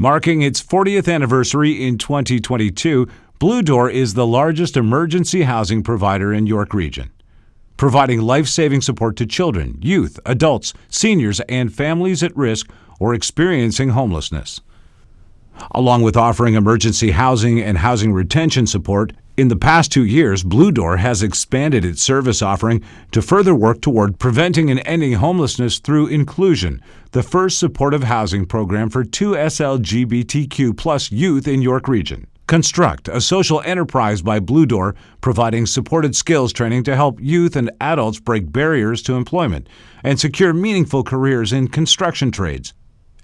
Marking its 40th anniversary in 2022, Blue Door is the largest emergency housing provider in York Region, providing life-saving support to children, youth, adults, seniors, and families at risk or experiencing homelessness. Along with offering emergency housing and housing retention support, in the past 2 years, Blue Door has expanded its service offering to further work toward preventing and ending homelessness through Inclusion, the first supportive housing program for 2 SLGBTQ+ youth in York Region. Construct, a social enterprise by Blue Door, providing supported skills training to help youth and adults break barriers to employment and secure meaningful careers in construction trades.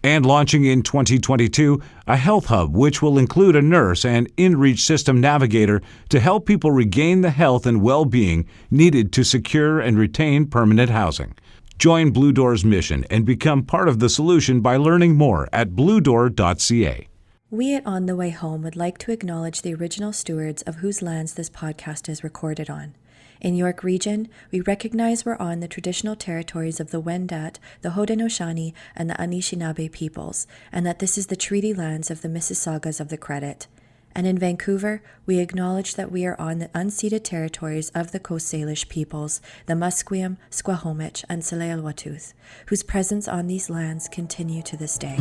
And launching in 2022, a health hub which will include a nurse and in-reach system navigator to help people regain the health and well-being needed to secure and retain permanent housing. Join Blue Door's mission and become part of the solution by learning more at bluedoor.ca. We at On the Way Home would like to acknowledge the original stewards of whose lands this podcast is recorded on. In York Region, we recognize we're on the traditional territories of the Wendat, the Haudenosaunee, and the Anishinaabe peoples, and that this is the treaty lands of the Mississaugas of the Credit. And in Vancouver, we acknowledge that we are on the unceded territories of the Coast Salish peoples, the Musqueam, Squamish, and Tsleil-Waututh, whose presence on these lands continue to this day.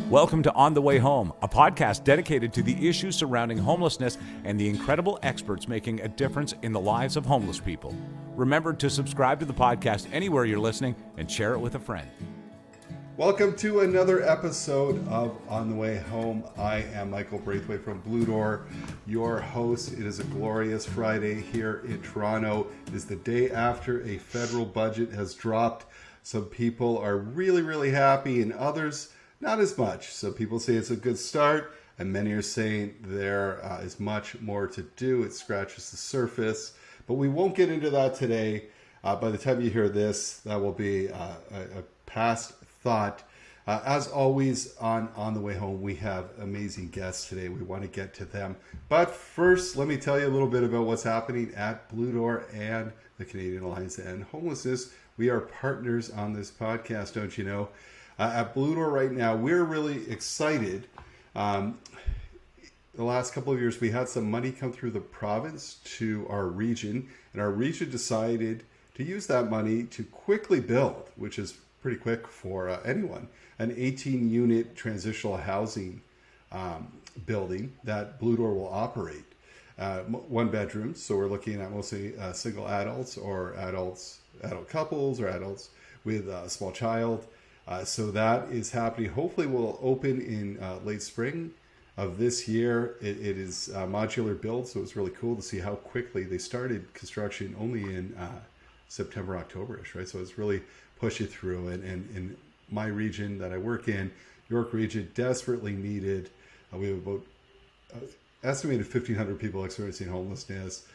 Welcome to On the Way Home, a podcast dedicated to the issues surrounding homelessness and the incredible experts making a difference in the lives of homeless people. Remember to subscribe to the podcast anywhere you're listening and share it with a friend. Welcome to another episode of On the Way Home. I am Michael Braithwaite from Blue Door, your host. It is a glorious Friday here in Toronto. It is the day after a federal budget has dropped. Some people are really happy and others not as much. So people say it's a good start, and many are saying there is much more to do. It scratches the surface, but we won't get into that today. By the time you hear this, that will be a past thought. As always, on the Way Home, we have amazing guests today. We want to get to them. But first, let me tell you a little bit about what's happening at Blue Door and the Canadian Alliance to End Homelessness. We are partners on this podcast, don't you know? At Blue Door right now, we're really excited. The last couple of years, we had some money come through the province to our region, and our region decided to use that money to quickly build, which is pretty quick for anyone, an 18-unit transitional housing building that Blue Door will operate. One bedroom, so we're looking at mostly single adults or adult couples or adults with a small child. So that is happening. Hopefully will open in late spring of this year. It is a modular build, so it's really cool to see how quickly they started construction only in September, October-ish, right? So it's really pushed it through. And in my region that I work in, York Region, desperately needed. We have about estimated 1,500 people experiencing homelessness.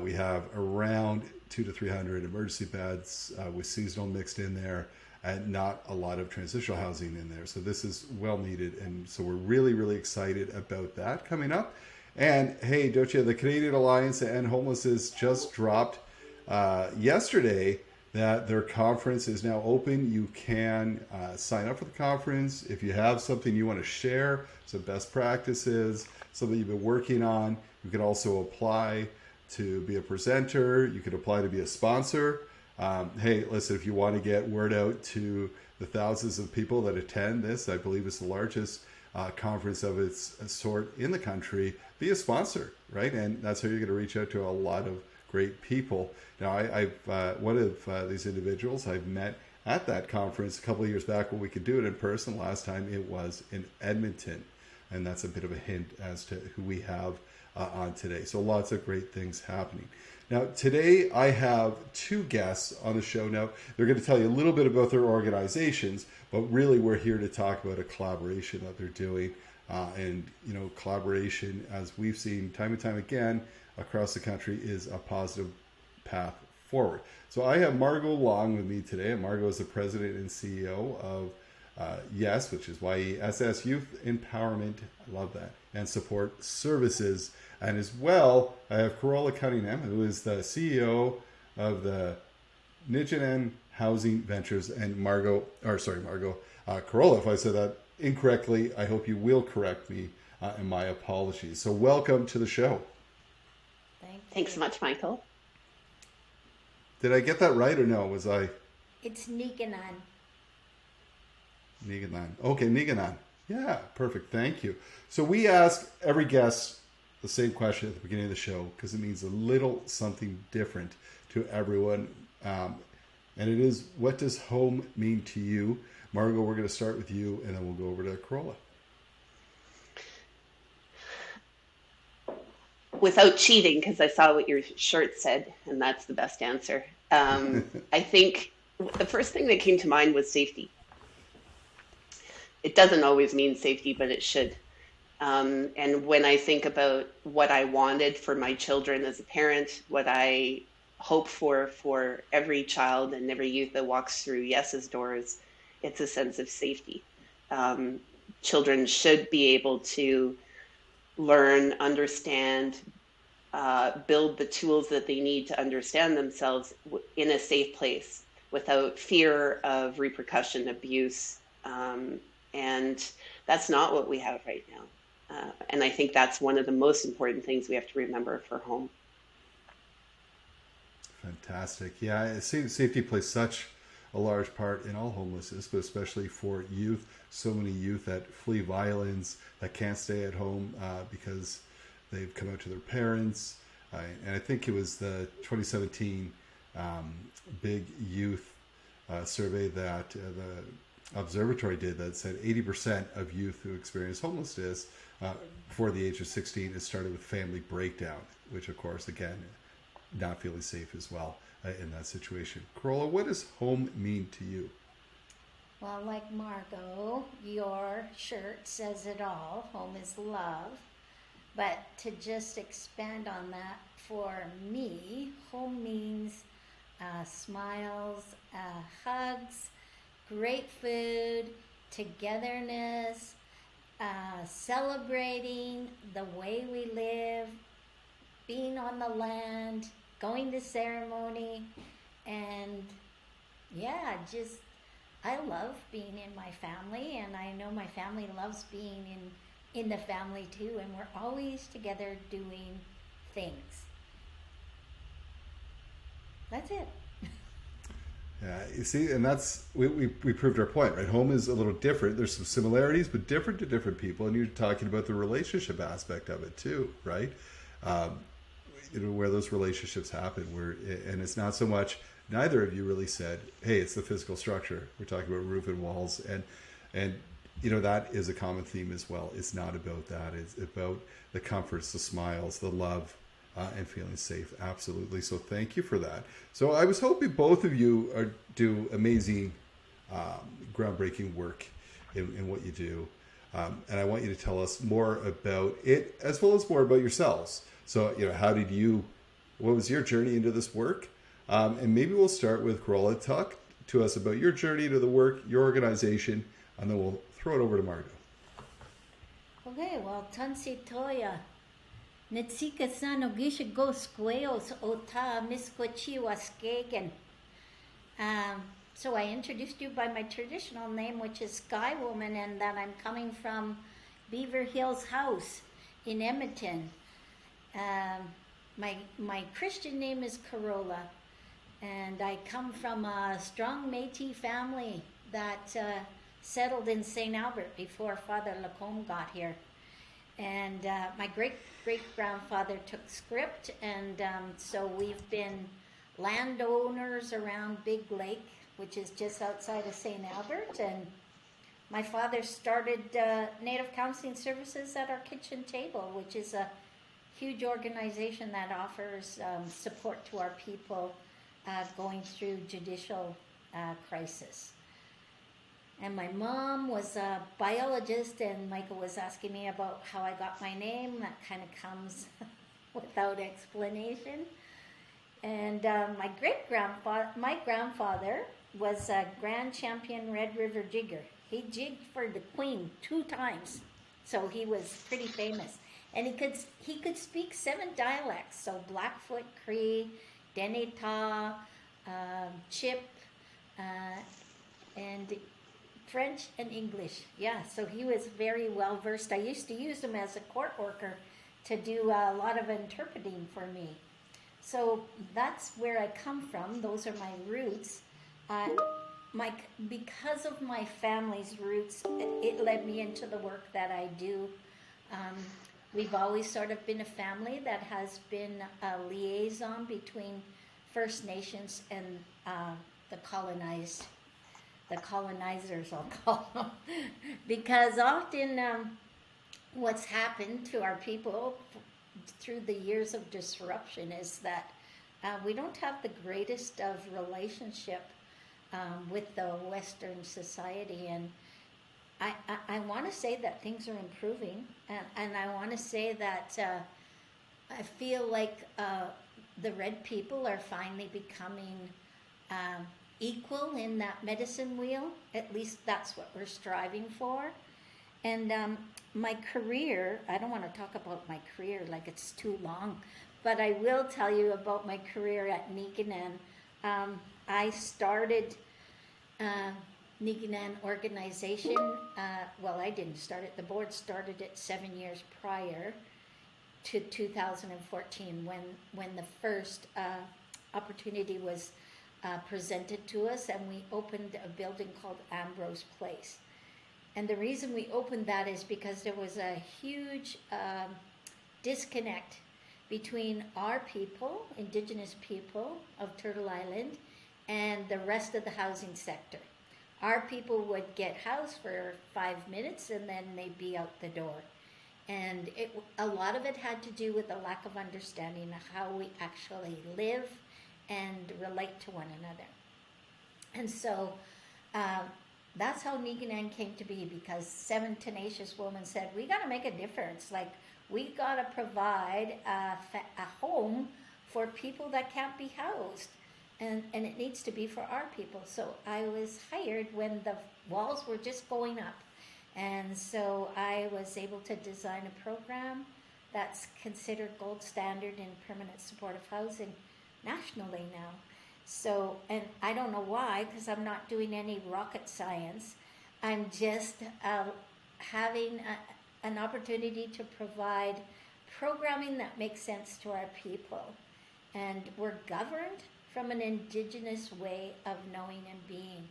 We have around 200 to 300 emergency beds with seasonal mixed in there, and not a lot of transitional housing in there. So this is well needed. And so we're really excited about that coming up. And hey, don't you, the Canadian Alliance to End Homelessness just dropped yesterday that their conference is now open. You can sign up for the conference. If you have something you want to share, some best practices, something you've been working on, you can also apply to be a presenter. You could apply to be a sponsor. Hey, listen, if you want to get word out to the thousands of people that attend this, I believe it's the largest conference of its sort in the country, be a sponsor, right? And that's how you're going to reach out to a lot of great people. Now, I've one of these individuals I've met at that conference a couple of years back when we could do it in person. Last time it was in Edmonton, and that's a bit of a hint as to who we have on today. So lots of great things happening. Now, today I have two guests on the show. Now, they're going to tell you a little bit about their organizations, but really we're here to talk about a collaboration that they're doing. And, you know, collaboration, as we've seen time and time again across the country, is a positive path forward. So I have Margo Long with me today. And Margo is the president and CEO of YES, which is YESS, Youth Empowerment, I love that, and Support Services. And as well, I have Carola Cunningham, who is the CEO of the Niginan Housing Ventures, and Carola, if I said that incorrectly, I hope you will correct me, and my apologies. So welcome to the show. Thanks so much, Michael. Did I get that right or no? Was I? It's Niginan. Niginan. Okay, Niginan. Yeah, perfect. Thank you. So we ask every guest the same question at the beginning of the show because it means a little something different to everyone. And it is, what does home mean to you? Margo, we're going to start with you, and then we'll go over to Carola. Without cheating, because I saw what your shirt said, and that's the best answer. I think the first thing that came to mind was safety. It doesn't always mean safety, but it should. And when I think about what I wanted for my children as a parent, what I hope for every child and every youth that walks through Yes's doors, it's a sense of safety. Children should be able to learn, understand, build the tools that they need to understand themselves in a safe place without fear of repercussion, abuse. And that's not what we have right now. And I think that's one of the most important things we have to remember for home. Fantastic. Yeah, safety plays such a large part in all homelessness, but especially for youth. So many youth that flee violence, that can't stay at home because they've come out to their parents. And I think it was the 2017 big youth survey that the observatory did that said 80% of youth who experience homelessness before the age of 16 is started with family breakdown, which of course, again, not feeling safe as well in that situation. Carola, what does home mean to you? Well, like Margo, your shirt says it all. Home is love. But to just expand on that, for me, home means smiles, hugs, great food, togetherness, celebrating the way we live, being on the land, going to ceremony, and yeah, just I love being in my family, and I know my family loves being in the family too, and we're always together doing things. That's it. Yeah, you see, and that's we proved our point, right? Home is a little different. There's some similarities, but different to different people. And you're talking about the relationship aspect of it too, right? Where those relationships happen, and it's not so much. Neither of you really said, "Hey, it's the physical structure." We're talking about roof and walls, and that is a common theme as well. It's not about that. It's about the comforts, the smiles, the love, and feeling safe. Absolutely. So thank you for that. So I was hoping both of you do amazing, groundbreaking work in what you do. And I want you to tell us more about it, as well as more about yourselves. So, what was your journey into this work? And maybe we'll start with Carola. Talk to us about your journey to the work, your organization, and then we'll throw it over to Margo. Okay, well, Tansi Toya. Netsika Sano Gisha Go Squeos Ota Miskochi Waskegen. So I introduced you by my traditional name, which is Sky Woman, and that I'm coming from Beaver Hills House in Edmonton. My Christian name is Carola, and I come from a strong Métis family that settled in St. Albert before Father Lacombe got here. And my great-great-grandfather took script, and so we've been landowners around Big Lake, which is just outside of St. Albert. And my father started Native Counseling Services at our kitchen table, which is a huge organization that offers support to our people going through judicial crisis. And my mom was a biologist, and Michael was asking me about how I got my name. That kind of comes without explanation. And my grandfather was a grand champion Red River jigger. He jigged for the Queen 2 times, so he was pretty famous. And he could speak 7 dialects, so Blackfoot, Cree, Deneta, Chip, and French and English. Yeah, so he was very well versed. I used to use him as a court worker to do a lot of interpreting for me. So that's where I come from. Those are my roots. Because of my family's roots, it led me into the work that I do. We've always sort of been a family that has been a liaison between First Nations and the colonizers, I'll call them. Because often what's happened to our people through the years of disruption is that we don't have the greatest of relationship with the Western society. And I want to say that things are improving, and I want to say that I feel like the red people are finally becoming equal in that medicine wheel. At least that's what we're striving for. And my career, I don't want to talk about my career like it's too long, but I will tell you about my career at Niginan. I started Niginan organization. Well, I didn't start it. The board started it 7 years prior to 2014 when the first opportunity was presented to us, and we opened a building called Ambrose Place. And the reason we opened that is because there was a huge disconnect between our people, Indigenous people of Turtle Island, and the rest of the housing sector. Our people would get housed for 5 minutes and then they'd be out the door. And a lot of it had to do with a lack of understanding of how we actually live and relate to one another. And so that's how Niginan came to be, because 7 tenacious women said, we got to make a difference. Like, we got to provide a home for people that can't be housed. And it needs to be for our people. So I was hired when the walls were just going up. And so I was able to design a program that's considered gold standard in permanent supportive housing nationally now. So, and I don't know why, because I'm not doing any rocket science. I'm just having an opportunity to provide programming that makes sense to our people. And we're governed from an Indigenous way of knowing and being.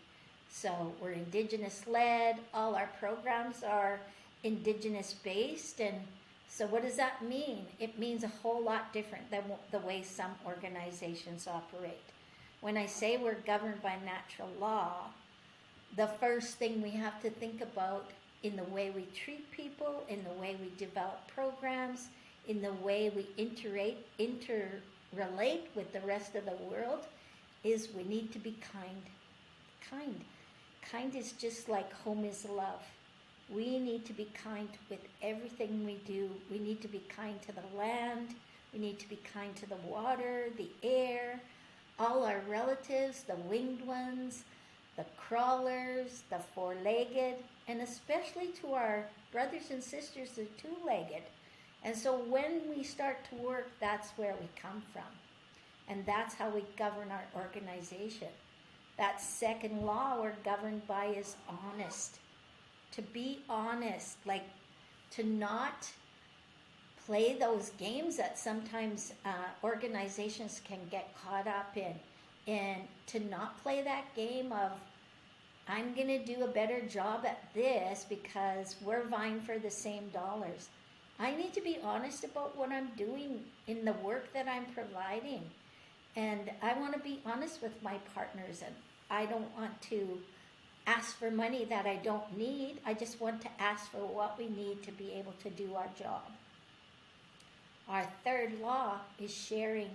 So we're Indigenous led, all our programs are Indigenous based, and so what does that mean? It means a whole lot different than the way some organizations operate. When I say we're governed by natural law, the first thing we have to think about in the way we treat people, in the way we develop programs, in the way we interrelate with the rest of the world, is we need to be kind. Kind is just like home is love. We need to be kind with everything we do. We need to be kind to the land. We need to be kind to the water, the air, all our relatives, the winged ones, the crawlers, the four-legged, and especially to our brothers and sisters, the two-legged. And so when we start to work, that's where we come from. And that's how we govern our organization. That second law we're governed by is honest. To be honest, like to not play those games that sometimes organizations can get caught up in. And to not play that game of, I'm going to do a better job at this because we're vying for the same dollars. I need to be honest about what I'm doing in the work that I'm providing. And I want to be honest with my partners, and I don't want to ask for money that I don't need. I just want to ask for what we need to be able to do our job. Our third law is sharing.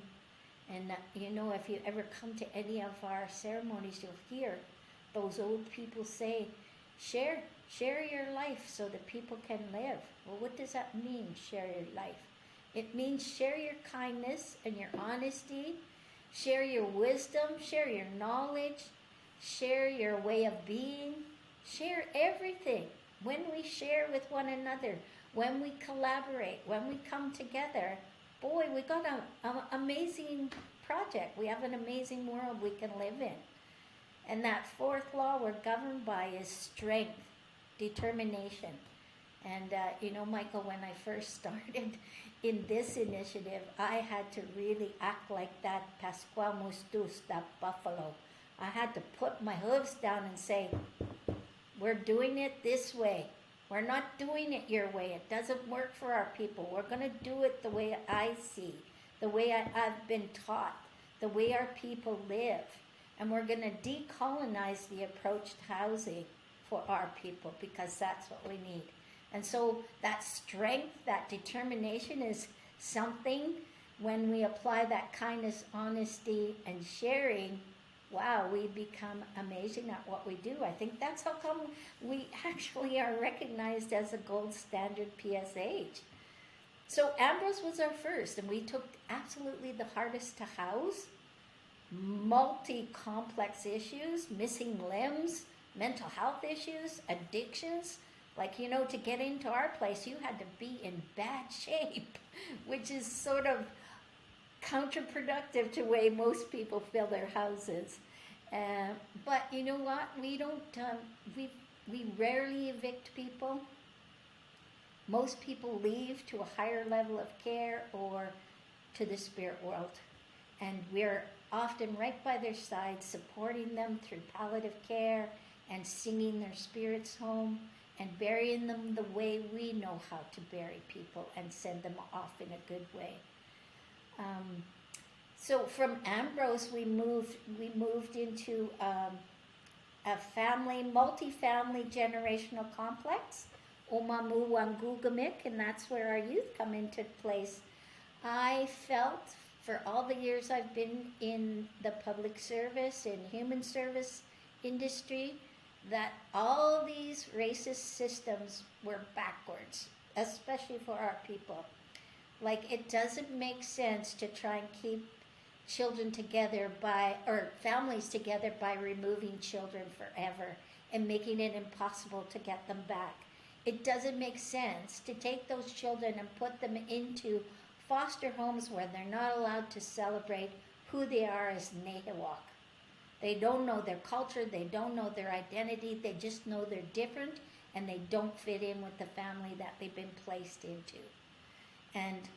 And you know, if you ever come to any of our ceremonies, you'll hear those old people say, share your life so that people can live. Well, what does that mean, share your life? It means share your kindness and your honesty, share your wisdom, share your knowledge, share your way of being, share everything. When we share with one another, when we collaborate, when we come together, boy, we got an amazing project. We have an amazing world we can live in. And that fourth law we're governed by is strength, determination. And, Michael, when I first started in this initiative, I had to really act like that Pascual Mustus, that buffalo. I had to put my hooves down and say, we're doing it this way. We're not doing it your way. It doesn't work for our people. We're going to do it the way I see, the way I've been taught, the way our people live. And we're going to decolonize the approach to housing for our people, because that's what we need. And so that strength, that determination is something, when we apply that kindness, honesty, and sharing, wow, we become amazing at what we do. I think that's how come we actually are recognized as a gold standard PSH. So Ambrose was our first, and we took absolutely the hardest to house, multi-complex issues, missing limbs, mental health issues, addictions. Like, to get into our place, you had to be in bad shape, which is sort of counterproductive to the way most people fill their houses. But you know what? We don't, we rarely evict people. Most people leave to a higher level of care or to the spirit world. And we're often right by their side, supporting them through palliative care and singing their spirits home and burying them the way we know how to bury people and send them off in a good way. So from Ambrose, we moved into a multi-family generational complex, Omamu Wangugamik, and that's where our youth come into place. I felt, for all the years I've been in the public service and human service industry, that all these racist systems were backwards, especially for our people. Like, it doesn't make sense to try and keep children together families together by removing children forever and making it impossible to get them back. It doesn't make sense to take those children and put them into foster homes where they're not allowed to celebrate who they are as Nehewak. They don't know their culture, they don't know their identity, they just know they're different and they don't fit in with the family that they've been placed into. And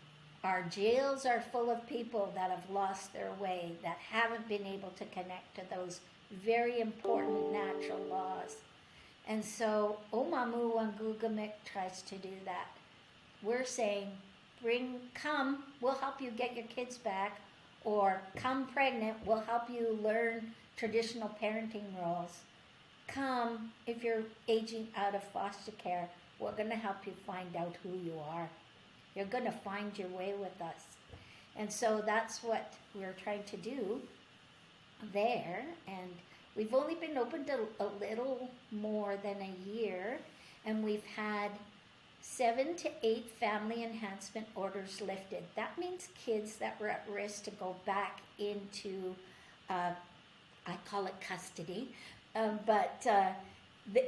our jails are full of people that have lost their way, that haven't been able to connect to those very important natural laws. And so Omamu Wangugamik tries to do that. We're saying, come, we'll help you get your kids back, or come pregnant, we'll help you learn traditional parenting roles. Come, if you're aging out of foster care, we're going to help you find out who you are. You're going to find your way with us. And so that's what we're trying to do there. And we've only been open to a little more than a year, and we've had 7 to 8 family enhancement orders lifted. That means kids that were at risk to go back into, I call it custody, but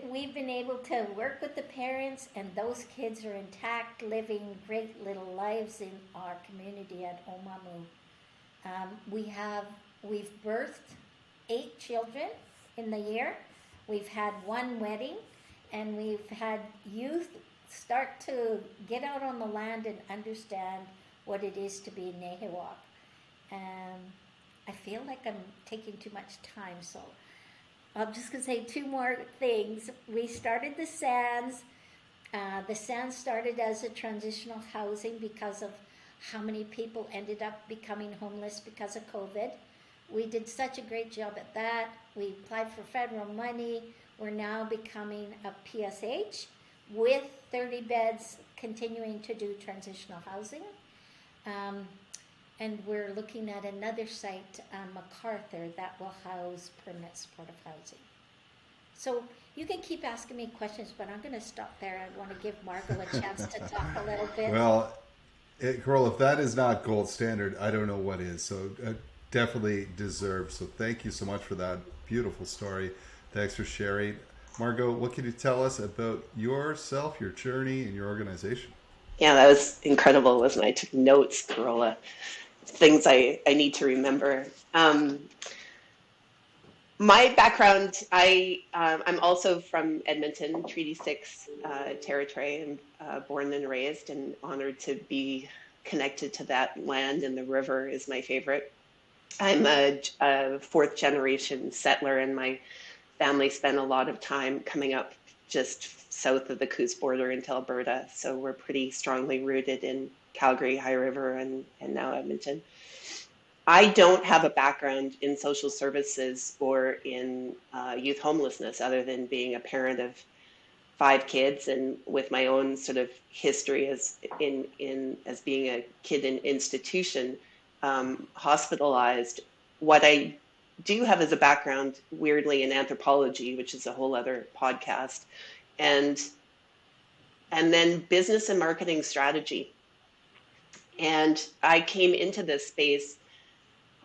we've been able to work with the parents, and those kids are intact, living great little lives in our community at Omamu. We've birthed 8 children in the year. We've had 1 wedding, and we've had youth start to get out on the land and understand what it is to be Nehewak. I feel like I'm taking too much time, so I'm just going to say 2 more things. We started the Sands. The Sands started as a transitional housing because of how many people ended up becoming homeless because of COVID. We did such a great job at that. We applied for federal money. We're now becoming a PSH with 30 beds, continuing to do transitional housing. And we're looking at another site, MacArthur, that will house permanent supportive housing. So you can keep asking me questions, but I'm going to stop there. I want to give Margo a chance to talk a little bit. Well, Carola, if that is not gold standard, I don't know what is. So definitely deserved. So thank you so much for that beautiful story. Thanks for sharing. Margo, what can you tell us about yourself, your journey, and your organization? Yeah, that was incredible, wasn't it? I took notes, Carola. things I need to remember. My background, I'm also from Edmonton, Treaty 6 territory. I'm born and raised and honored to be connected to that land, and the river is my favorite. I'm a fourth generation settler, and my family spent a lot of time coming up just south of the Coos border into Alberta. So we're pretty strongly rooted in Calgary, High River, and now Edmonton. I don't have a background in social services or in youth homelessness other than being a parent of 5 kids and with my own sort of history as being a kid in institution, hospitalized. What I do have as a background, weirdly, in anthropology, which is a whole other podcast, and then business and marketing strategy. And I came into this space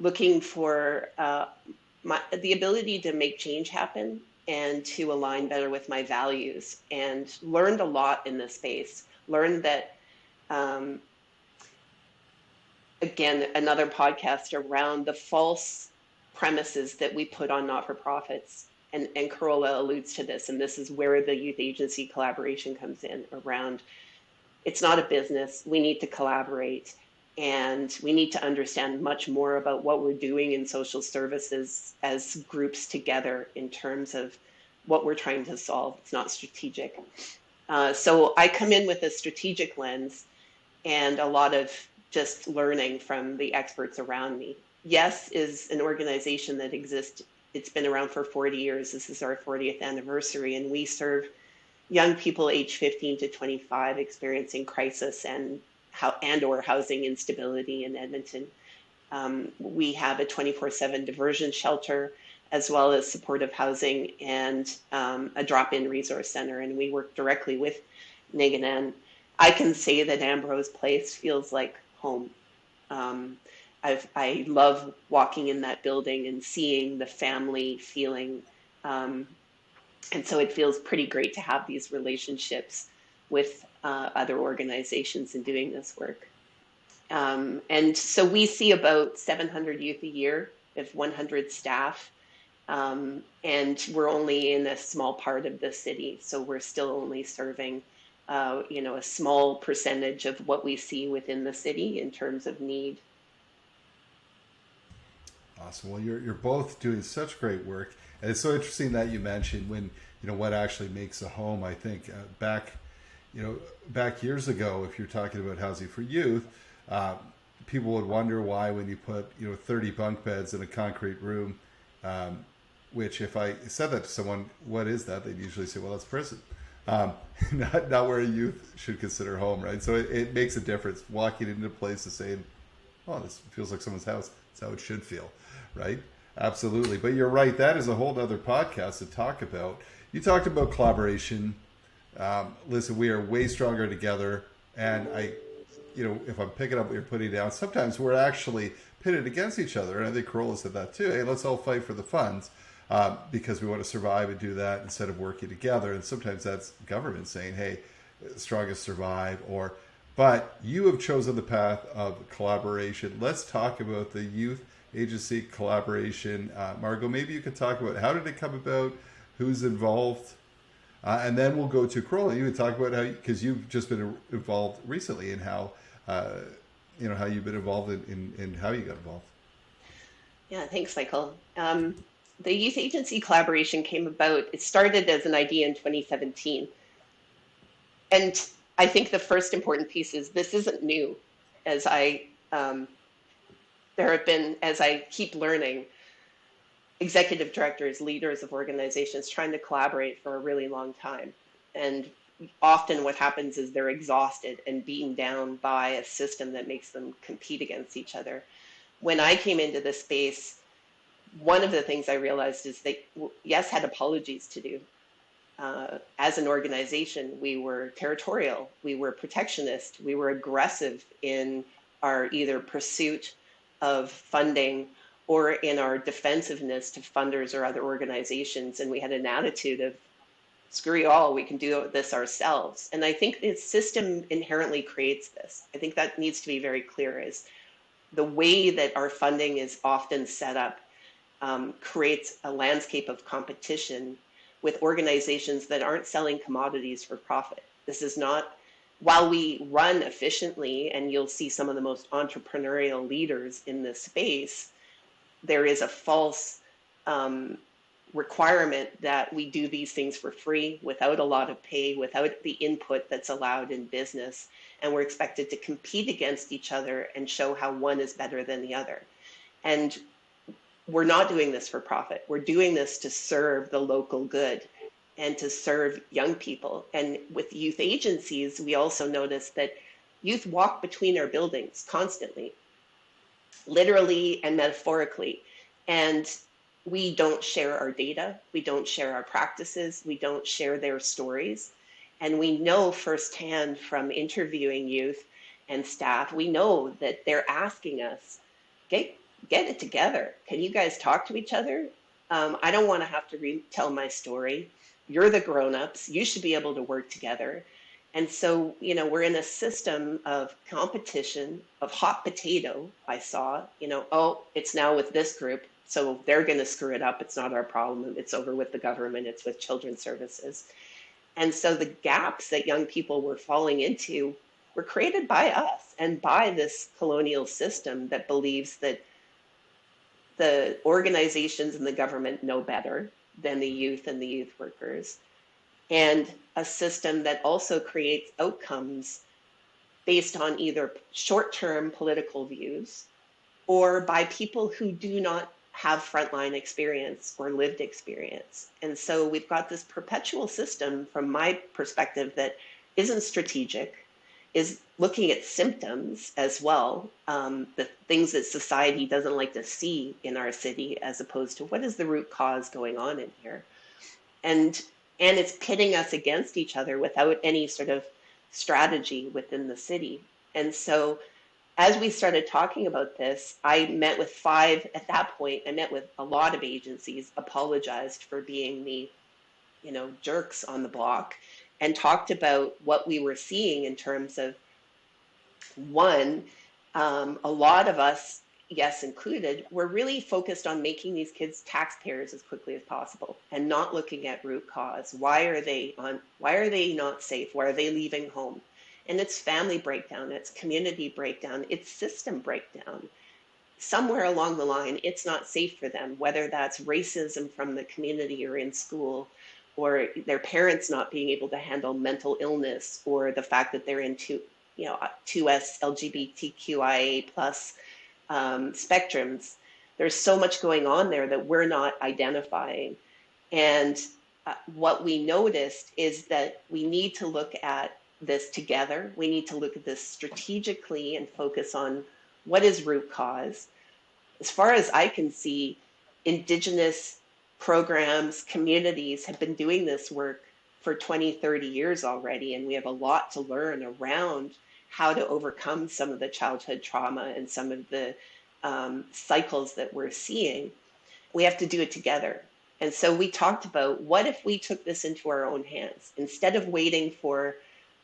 looking for the ability to make change happen and to align better with my values, and learned a lot in this space. Learned that, again, another podcast around the false premises that we put on not-for-profits. And Carola alludes to this, and this is where the youth agency collaboration comes in around, it's not a business, we need to collaborate. And we need to understand much more about what we're doing in social services as groups together in terms of what we're trying to solve. It's not strategic. So I come in with a strategic lens and a lot of just learning from the experts around me. Yes is an organization that exists. It's been around for 40 years. This is our 40th anniversary, and we serve young people aged 15 to 25 experiencing crisis and or housing instability in Edmonton. We have a 24/7 diversion shelter, as well as supportive housing and a drop-in resource center, and we work directly with Niginan. I can say that Ambrose Place feels like home. I love walking in that building and seeing the family feeling, and so it feels pretty great to have these relationships with other organizations in doing this work. And so we see about 700 youth a year, if 100 staff, and we're only in a small part of the city, so we're still only serving a small percentage of what we see within the city in terms of need. Awesome. Well, you're both doing such great work, and it's so interesting that you mentioned when what actually makes a home. I think back years ago, if you're talking about housing for youth, people would wonder why when you put 30 bunk beds in a concrete room, which if I said that to someone, what is that? They'd usually say, well, that's prison. Not where a youth should consider home, right? So it makes a difference walking into a place and saying, oh, this feels like someone's house. That's how it should feel, right? Absolutely. But you're right. That is a whole other podcast to talk about. You talked about collaboration. Listen, we are way stronger together. And if I'm picking up what you're putting down, sometimes we're actually pitted against each other. And I think Carola said that too. Hey, let's all fight for the funds because we want to survive and do that instead of working together. And sometimes that's government saying, hey, strongest survive. But you have chosen the path of collaboration. Let's talk about the youth agency collaboration. Margo, maybe you could talk about how did it come about, who's involved, and then we'll go to Carola. You would talk about how, because you've just been involved recently in how, how you've been involved in how you got involved. Yeah, thanks, Michael. The youth agency collaboration came about. It started as an idea in 2017, and I think the first important piece is this isn't new. As there have been, as I keep learning, executive directors, leaders of organizations trying to collaborate for a really long time. And often what happens is they're exhausted and beaten down by a system that makes them compete against each other. When I came into this space, one of the things I realized is they, yes, had apologies to do. As an organization, we were territorial, we were protectionist, we were aggressive in our either pursuit of funding or in our defensiveness to funders or other organizations. And we had an attitude of, screw you all, we can do this ourselves. And I think the system inherently creates this. I think that needs to be very clear, is the way that our funding is often set up creates a landscape of competition with organizations that aren't selling commodities for profit. This is not, while we run efficiently and you'll see some of the most entrepreneurial leaders in this space, there is a false requirement that we do these things for free, without a lot of pay, without the input that's allowed in business. And we're expected to compete against each other and show how one is better than the other. And we're not doing this for profit. We're doing this to serve the local good and to serve young people. And with youth agencies, we also notice that youth walk between our buildings constantly, literally and metaphorically. And we don't share our data, we don't share our practices, we don't share their stories. And we know firsthand from interviewing youth and staff, we know that they're asking us, get it together. Can you guys talk to each other? I don't want to have to retell my story. You're the grown-ups, you should be able to work together. And so, we're in a system of competition, of hot potato, I saw, oh, it's now with this group, so they're going to screw it up. It's not our problem. It's over with the government. It's with children's services. And so the gaps that young people were falling into were created by us and by this colonial system that believes that the organizations and the government know better than the youth and the youth workers, and a system that also creates outcomes based on either short-term political views or by people who do not have frontline experience or lived experience. And so we've got this perpetual system, from my perspective, that isn't strategic, is looking at symptoms as well, the things that society doesn't like to see in our city, as opposed to what is the root cause going on in here. And it's pitting us against each other without any sort of strategy within the city. And so as we started talking about this, I met with at that point, I met with a lot of agencies, apologized for being the, jerks on the block, and talked about what we were seeing in terms of, one, a lot of us, yes included, were really focused on making these kids taxpayers as quickly as possible and not looking at root cause. Why are they not safe? Why are they leaving home? And it's family breakdown, it's community breakdown, it's system breakdown. Somewhere along the line, it's not safe for them, whether that's racism from the community or in school, or their parents not being able to handle mental illness, or the fact that they're into, 2S LGBTQIA plus spectrums. There's so much going on there that we're not identifying. And what we noticed is that we need to look at this together. We need to look at this strategically and focus on what is root cause. As far as I can see, Indigenous programs, communities have been doing this work for 20, 30 years already, and we have a lot to learn around how to overcome some of the childhood trauma and some of the cycles that we're seeing. We have to do it together. And so we talked about, what if we took this into our own hands? Instead of waiting for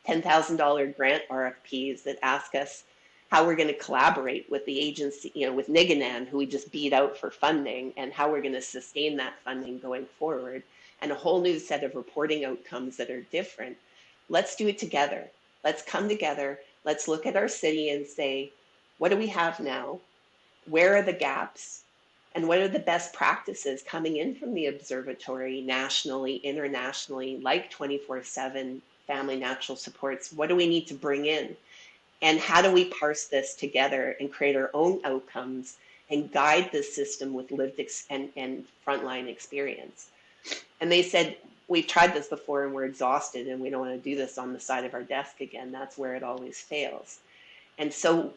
$10,000 grant RFPs that ask us how we're going to collaborate with the agency, with Niginan, who we just beat out for funding, and how we're going to sustain that funding going forward, and a whole new set of reporting outcomes that are different. Let's do it together. Let's come together. Let's look at our city and say, what do we have now? Where are the gaps? And what are the best practices coming in from the observatory nationally, internationally, like 24/7 family natural supports? What do we need to bring in? And how do we parse this together and create our own outcomes and guide the system with lived and frontline experience? And they said, we've tried this before and we're exhausted and we don't want to do this on the side of our desk again. That's where it always fails. And so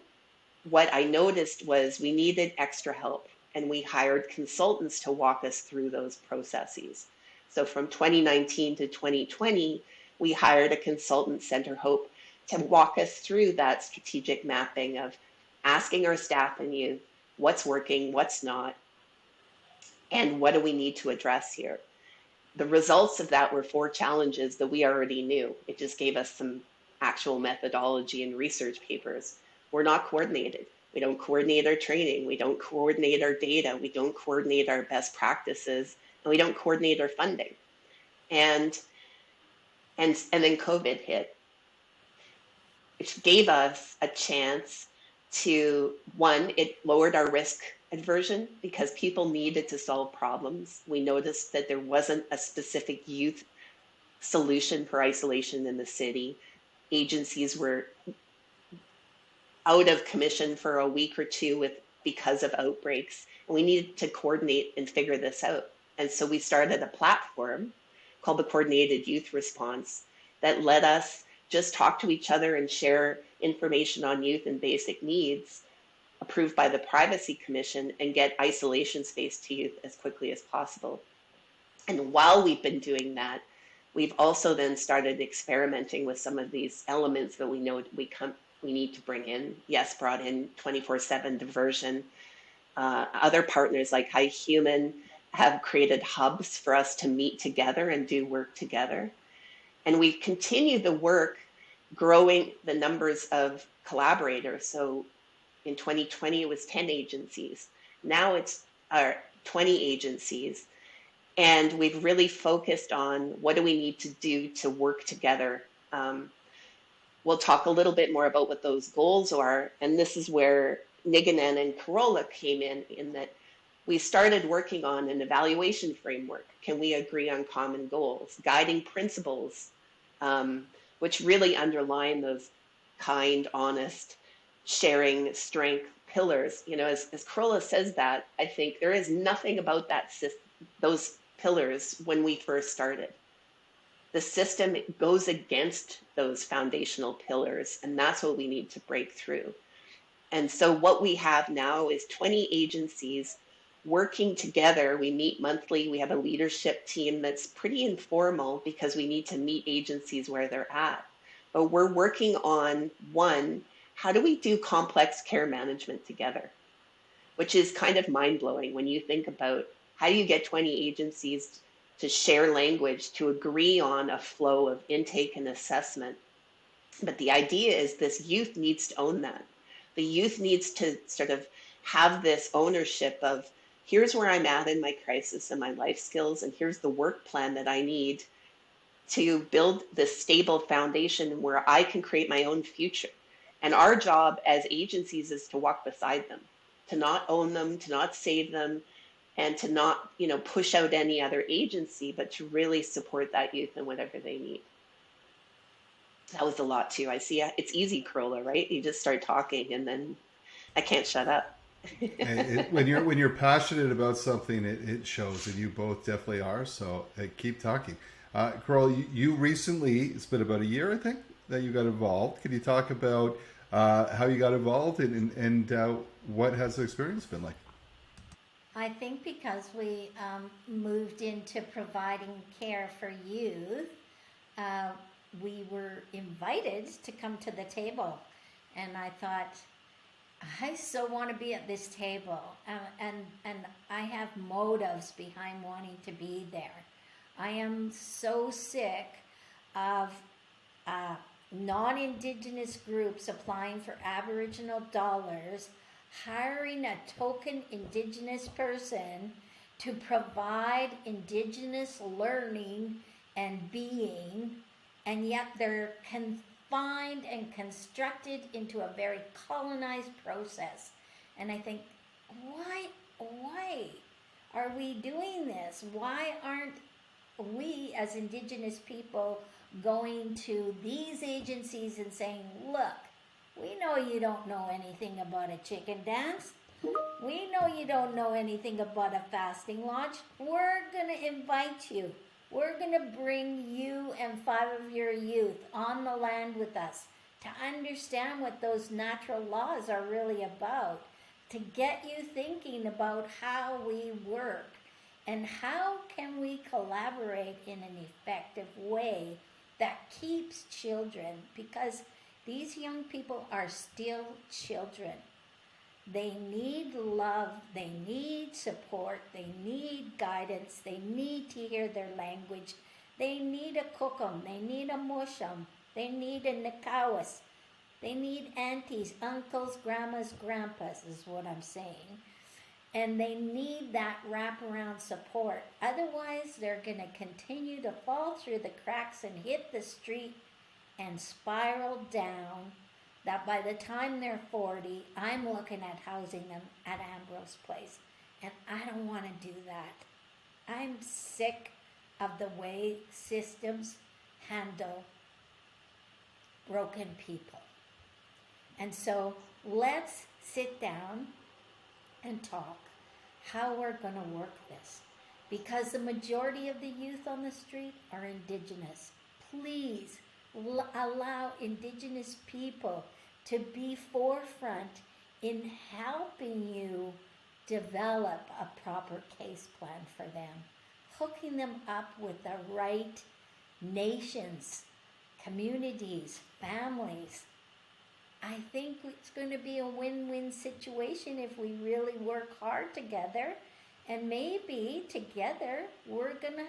what I noticed was we needed extra help, and we hired consultants to walk us through those processes. So from 2019 to 2020, we hired a consultant, Center Hope, to walk us through that strategic mapping of asking our staff and youth what's working, what's not, and what do we need to address here. The results of that were 4 challenges that we already knew. It just gave us some actual methodology and research papers. We're not coordinated. We don't coordinate our training. We don't coordinate our data. We don't coordinate our best practices, and we don't coordinate our funding. And then COVID hit, which gave us a chance to, one, it lowered our risk aversion because people needed to solve problems. We noticed that there wasn't a specific youth solution for isolation in the city. Agencies were out of commission for a week or two because of outbreaks, and we needed to coordinate and figure this out. And so we started a platform called the Coordinated Youth Response that let us just talk to each other and share information on youth and basic needs approved by the Privacy Commission and get isolation space to youth as quickly as possible. And while we've been doing that, we've also then started experimenting with some of these elements that we know we need to bring in. Yes, brought in 24/7 diversion. Other partners like High Human have created hubs for us to meet together and do work together. And we've continued the work growing the numbers of collaborators. So in 2020, it was 10 agencies. Now it's 20 agencies. And we've really focused on what do we need to do to work together. We'll talk a little bit more about what those goals are. And this is where Niginan and Carola came in that we started working on an evaluation framework. Can we agree on common goals, guiding principles, which really underline those kind, honest, sharing, strength pillars. You know, as Carola says that, I think there is nothing about those pillars when we first started. The system goes against those foundational pillars, and that's what we need to break through. And so what we have now is 20 agencies working together. We meet monthly. We have a leadership team that's pretty informal because we need to meet agencies where they're at. But we're working on, one, how do we do complex care management together? Which is kind of mind-blowing when you think about how you get 20 agencies to share language, to agree on a flow of intake and assessment. But the idea is this youth needs to own that. The youth needs to sort of have this ownership of, here's where I'm at in my crisis and my life skills, and here's the work plan that I need to build this stable foundation where I can create my own future. And our job as agencies is to walk beside them, to not own them, to not save them, and to not, push out any other agency, but to really support that youth in whatever they need. That was a lot too. I see it's easy, Carola, right? You just start talking and then I can't shut up. When you're passionate about something, it shows, and you both definitely are. So keep talking. Carola, you recently, it's been about a year, I think, that you got involved. Can you talk about how you got involved and what has the experience been like? I think because we moved into providing care for youth, we were invited to come to the table. And I thought, I so want to be at this table. And I have motives behind wanting to be there. I am so sick of non-Indigenous groups applying for Aboriginal dollars, hiring a token Indigenous person to provide Indigenous learning and being, and yet they're confined and constructed into a very colonized process. And I think, why are we doing this? Why aren't we as Indigenous people going to these agencies and saying, look, we know you don't know anything about a chicken dance. We know you don't know anything about a fasting lodge. We're going to invite you. We're going to bring you and 5 of your youth on the land with us to understand what those natural laws are really about, to get you thinking about how we work and how can we collaborate in an effective way that keeps children, because these young people are still children. They need love, they need support, they need guidance, they need to hear their language, they need a cookum, they need a mushum, they need a nakawas. They need aunties, uncles, grandmas, grandpas, is what I'm saying. And they need that wraparound support. Otherwise, they're going to continue to fall through the cracks and hit the street and spiral down. That by the time they're 40, I'm looking at housing them at Ambrose Place. And I don't want to do that. I'm sick of the way systems handle broken people. And so let's sit down and talk how we're going to work this. Because the majority of the youth on the street are Indigenous. Please allow Indigenous people to be forefront in helping you develop a proper case plan for them, hooking them up with the right nations, communities, families. I think it's going to be a win-win situation if we really work hard together, and maybe together we're gonna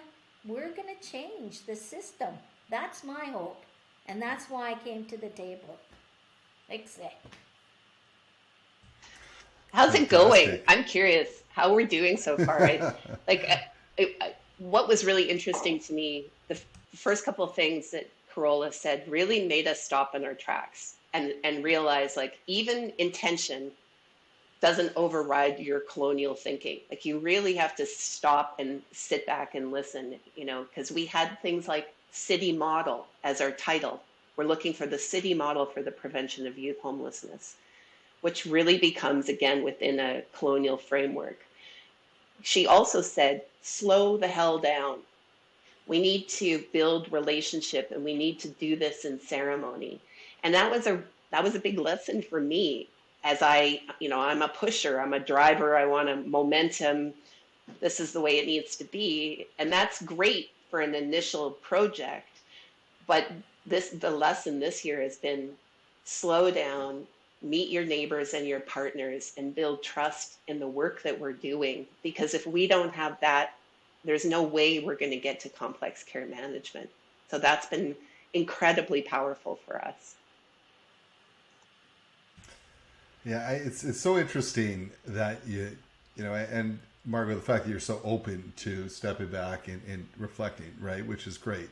change the system. That's my hope, and that's why I came to the table. Fix it. How's it going? I'm curious how we're doing so far. What was really interesting to me, the first couple of things that Carola said really made us stop in our tracks and realize, like, even intention doesn't override your colonial thinking. Like, you really have to stop and sit back and listen, because we had things like city model as our title. We're looking for the city model for the prevention of youth homelessness, which really becomes, again, within a colonial framework. She also said, slow the hell down. We need to build relationship, and we need to do this in ceremony. And that was a big lesson for me, as I'm a pusher, I'm a driver, I want a momentum. This is the way it needs to be. And that's great for an initial project. But the lesson this year has been slow down, meet your neighbors and your partners, and build trust in the work that we're doing. Because if we don't have that, there's no way we're going to get to complex care management. So that's been incredibly powerful for us. Yeah, it's so interesting that and Margo, the fact that you're so open to stepping back and reflecting, right, which is great.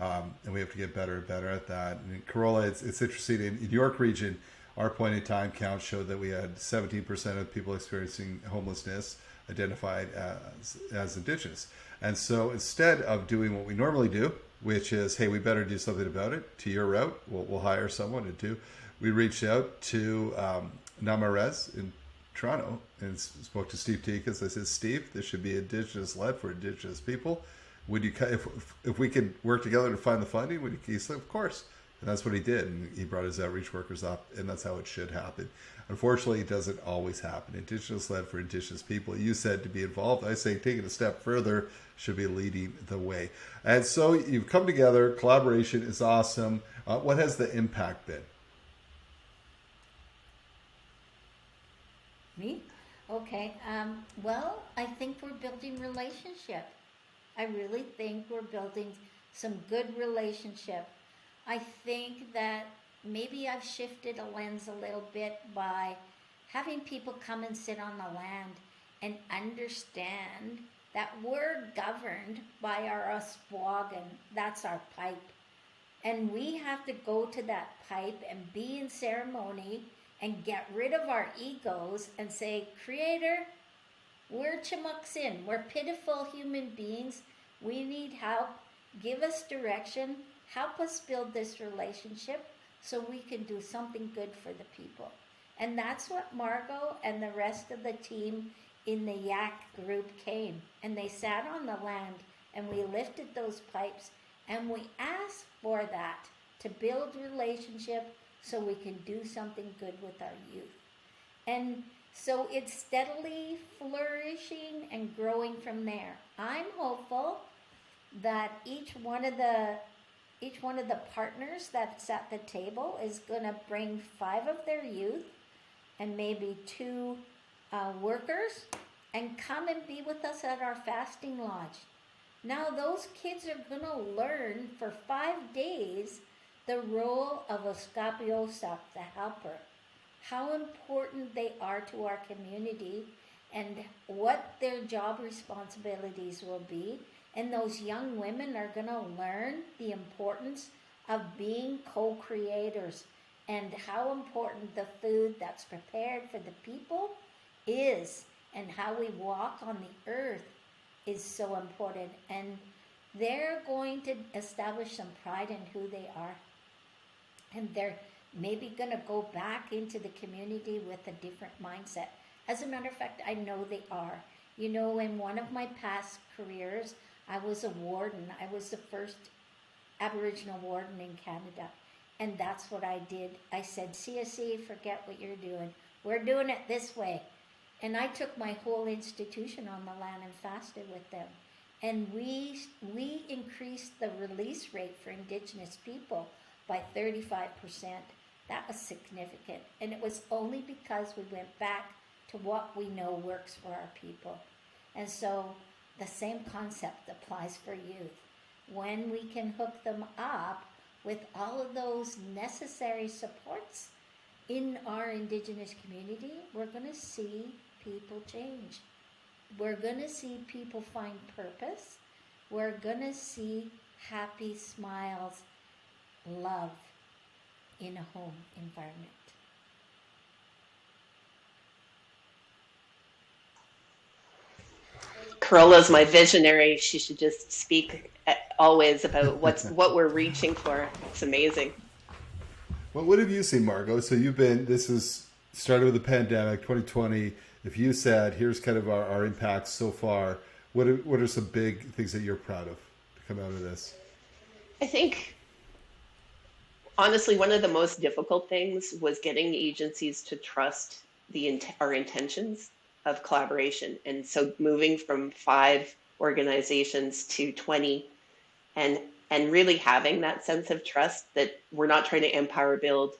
And we have to get better and better at that. And Carola, it's interesting. In York Region, our point in time count showed that we had 17% of people experiencing homelessness identified as Indigenous. And so instead of doing what we normally do, which is, hey, we better do something about it, to your route, we'll hire someone to do, we reached out to Namarez in Toronto and spoke to Steve Tikas. I said, Steve, this should be Indigenous-led for Indigenous people. Would you, if we could work together to find the funding, would you? He said, of course. And that's what he did. And he brought his outreach workers up, and that's how it should happen. Unfortunately, it doesn't always happen. Indigenous-led for Indigenous people. You said to be involved. I say taking a step further should be leading the way. And so you've come together. Collaboration is awesome. What has the impact been? Me? Okay. Well, I think we're building relationship. I really think we're building some good relationship. I think that maybe I've shifted a lens a little bit by having people come and sit on the land and understand that we're governed by our Oswagan. That's our pipe. And we have to go to that pipe and be in ceremony and get rid of our egos and say, Creator, we're Chimuksin. We're pitiful human beings. We need help. Give us direction. Help us build this relationship so we can do something good for the people. And that's what Margo and the rest of the team in the Yak group came. And they sat on the land and we lifted those pipes and we asked for that to build relationship so we can do something good with our youth. And so it's steadily flourishing and growing from there. I'm hopeful that each one of the partners that's at the table is going to bring 5 of their youth and maybe 2 workers and come and be with us at our fasting lodge. Now those kids are going to learn for 5 days the role of a scapiosa, the helper, how important they are to our community, and what their job responsibilities will be. And those young women are going to learn the importance of being co-creators, and how important the food that's prepared for the people is, and how we walk on the earth is so important. And they're going to establish some pride in who they are. And they're maybe going to go back into the community with a different mindset. As a matter of fact, I know they are. You know, in one of my past careers, I was a warden. I was the first Aboriginal warden in Canada. And that's what I did. I said, CSE, forget what you're doing. We're doing it this way. And I took my whole institution on the land and fasted with them. And we increased the release rate for Indigenous people by 35%. That was significant. And it was only because we went back to what we know works for our people. And so the same concept applies for youth. When we can hook them up with all of those necessary supports in our Indigenous community, we're going to see people change. We're going to see people find purpose. We're going to see happy smiles, love in a home environment. Carola's my visionary. She should just speak always about what we're reaching for. It's amazing. Well, what have you seen, Margo? So this is started with the pandemic, 2020. If you said, here's kind of our impacts so far, what are some big things that you're proud of to come out of this? I think, honestly, one of the most difficult things was getting agencies to trust our intentions of collaboration. And so moving from 5 organizations to 20 and really having that sense of trust that we're not trying to empower build.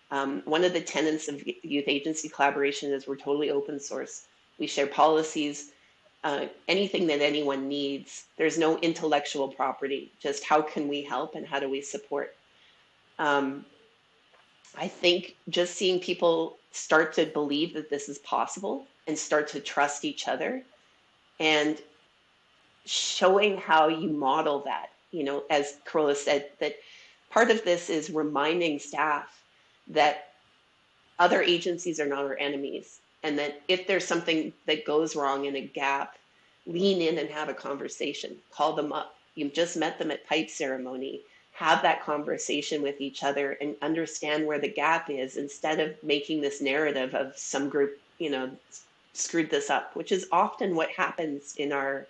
One of the tenets of youth agency collaboration is we're totally open source. We share policies, anything that anyone needs. There's no intellectual property, just how can we help and how do we support? I think just seeing people start to believe that this is possible and start to trust each other and showing how you model that, as Carola said, that part of this is reminding staff that other agencies are not our enemies, and that if there's something that goes wrong in a gap, lean in and have a conversation, call them up. You've just met them at pipe ceremony, have that conversation with each other and understand where the gap is instead of making this narrative of some group, screwed this up, which is often what happens in our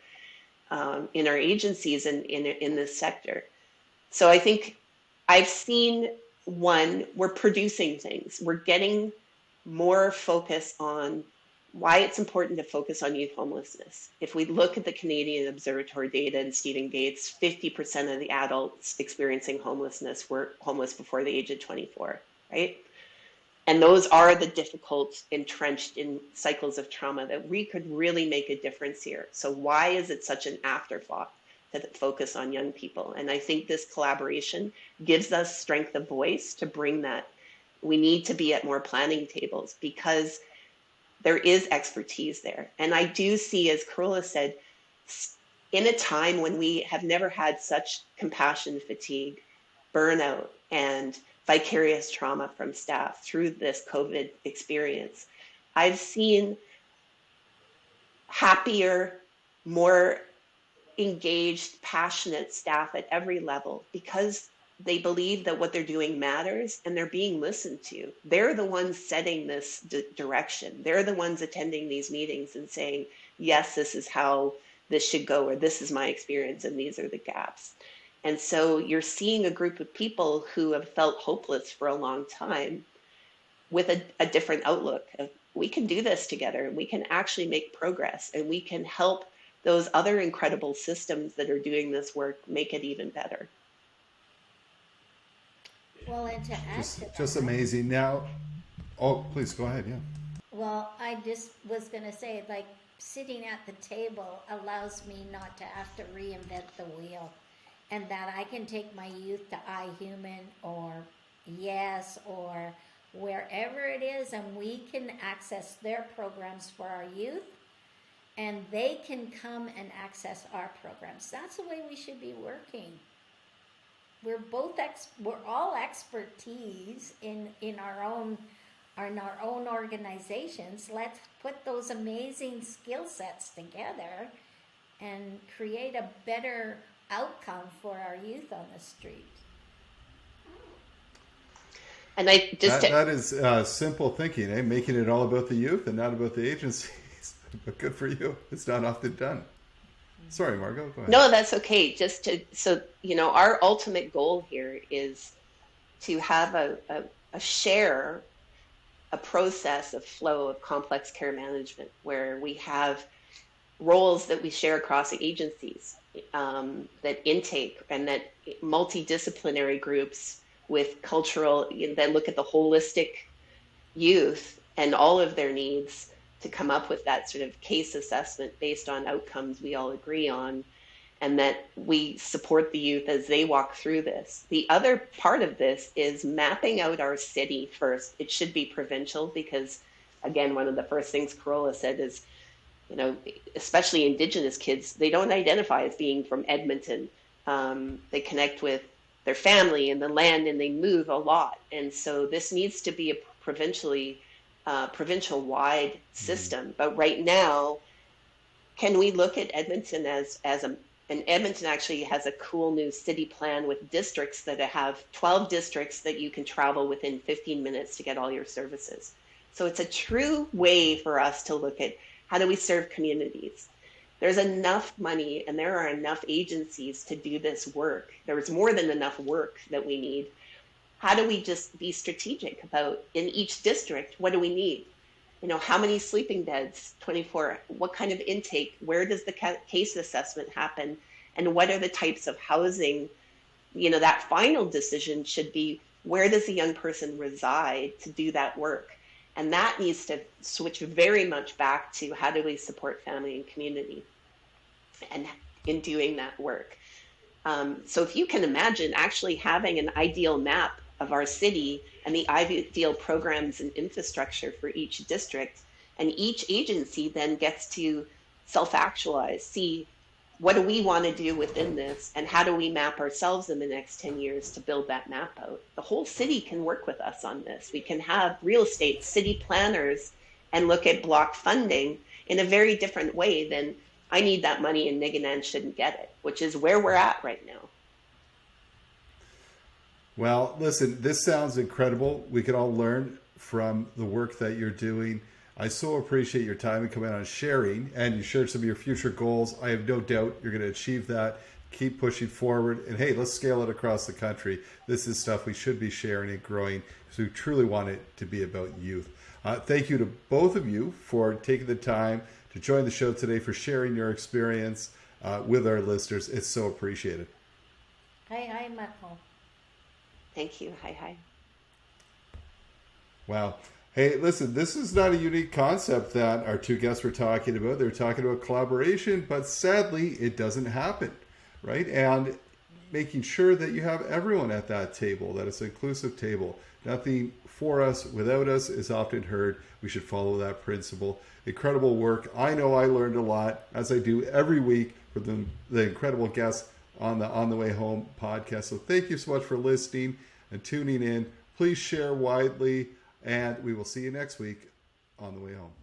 agencies and in this sector. So I think I've seen, one, we're producing things. We're getting more focus on why it's important to focus on youth homelessness. If we look at the Canadian Observatory data and Stephen Gates, 50% of the adults experiencing homelessness were homeless before the age of 24, right? And those are the difficult, entrenched in cycles of trauma that we could really make a difference here. So why is it such an afterthought to focus on young people? And I think this collaboration gives us strength of voice to bring that. We need to be at more planning tables because there is expertise there. And I do see, as Carola said, in a time when we have never had such compassion fatigue, burnout, and vicarious trauma from staff through this COVID experience, I've seen happier, more engaged, passionate staff at every level because they believe that what they're doing matters and they're being listened to. They're the ones setting this direction. They're the ones attending these meetings and saying, yes, this is how this should go, or this is my experience and these are the gaps. And so you're seeing a group of people who have felt hopeless for a long time with a different outlook of, we can do this together and we can actually make progress and we can help those other incredible systems that are doing this work make it even better. Well, and to add to that, just amazing. Now, please go ahead. Yeah. well, I just was going to say, sitting at the table allows me not to have to reinvent the wheel. and that I can take my youth to iHuman or Yes or wherever it is, and we can access their programs for our youth, and they can come and access our programs. That's the way we should be working. We're all expertise in our own organizations. Let's put those amazing skill sets together and create a better outcome for our youth on the street. And I just that is simple thinking, eh? Making it all about the youth and not about the agencies. But good for you. It's not often done. Sorry, Margo, go ahead. No, that's okay. Our ultimate goal here is to have a process of flow of complex care management where we have roles that we share across the agencies, that intake and that multidisciplinary groups with cultural, that look at the holistic youth and all of their needs to come up with that sort of case assessment based on outcomes we all agree on, and that we support the youth as they walk through this. The other part of this is mapping out our city first. It should be provincial because, again, one of the first things Carola said is, especially Indigenous kids, they don't identify as being from Edmonton. They connect with their family and the land, and they move a lot. And so this needs to be a provincial-wide system. But right now, can we look at Edmonton and Edmonton actually has a cool new city plan with districts that have 12 districts that you can travel within 15 minutes to get all your services. So it's a true way for us to look at how do we serve communities. There's enough money and there are enough agencies to do this work. There's more than enough work that we need. How do we just be strategic about in each district, what do we need? How many sleeping beds, 24, what kind of intake, where does the case assessment happen? And what are the types of housing? That final decision should be, where does the young person reside to do that work? And that needs to switch very much back to how do we support family and community and in doing that work. So if you can imagine actually having an ideal map of our city and the ideal programs and infrastructure for each district, and each agency then gets to self-actualize, see what do we want to do within this, and how do we map ourselves in the next 10 years to build that map out. The whole city can work with us on this. We can have real estate city planners and look at block funding in a very different way than I need that money and Niginan shouldn't get it, which is where we're at right now. Well, listen, this sounds incredible. We can all learn from the work that you're doing. I so appreciate your time and coming on and sharing, and you shared some of your future goals. I have no doubt you're going to achieve that. Keep pushing forward, and hey, let's scale it across the country. This is stuff we should be sharing and growing because we truly want it to be about youth. Thank you to both of you for taking the time to join the show today, for sharing your experience with our listeners. It's so appreciated. Hi, Marco. Thank you. Hi. Wow. Hey, listen, this is not a unique concept that our two guests were talking about. They're talking about collaboration, but sadly, it doesn't happen, right? And making sure that you have everyone at that table, that it's an inclusive table. Nothing for us without us is often heard. We should follow that principle. Incredible work. I know I learned a lot, as I do every week, from the incredible guests on the Way Home podcast. So thank you so much for listening and tuning in. Please share widely, and we will see you next week on the way home.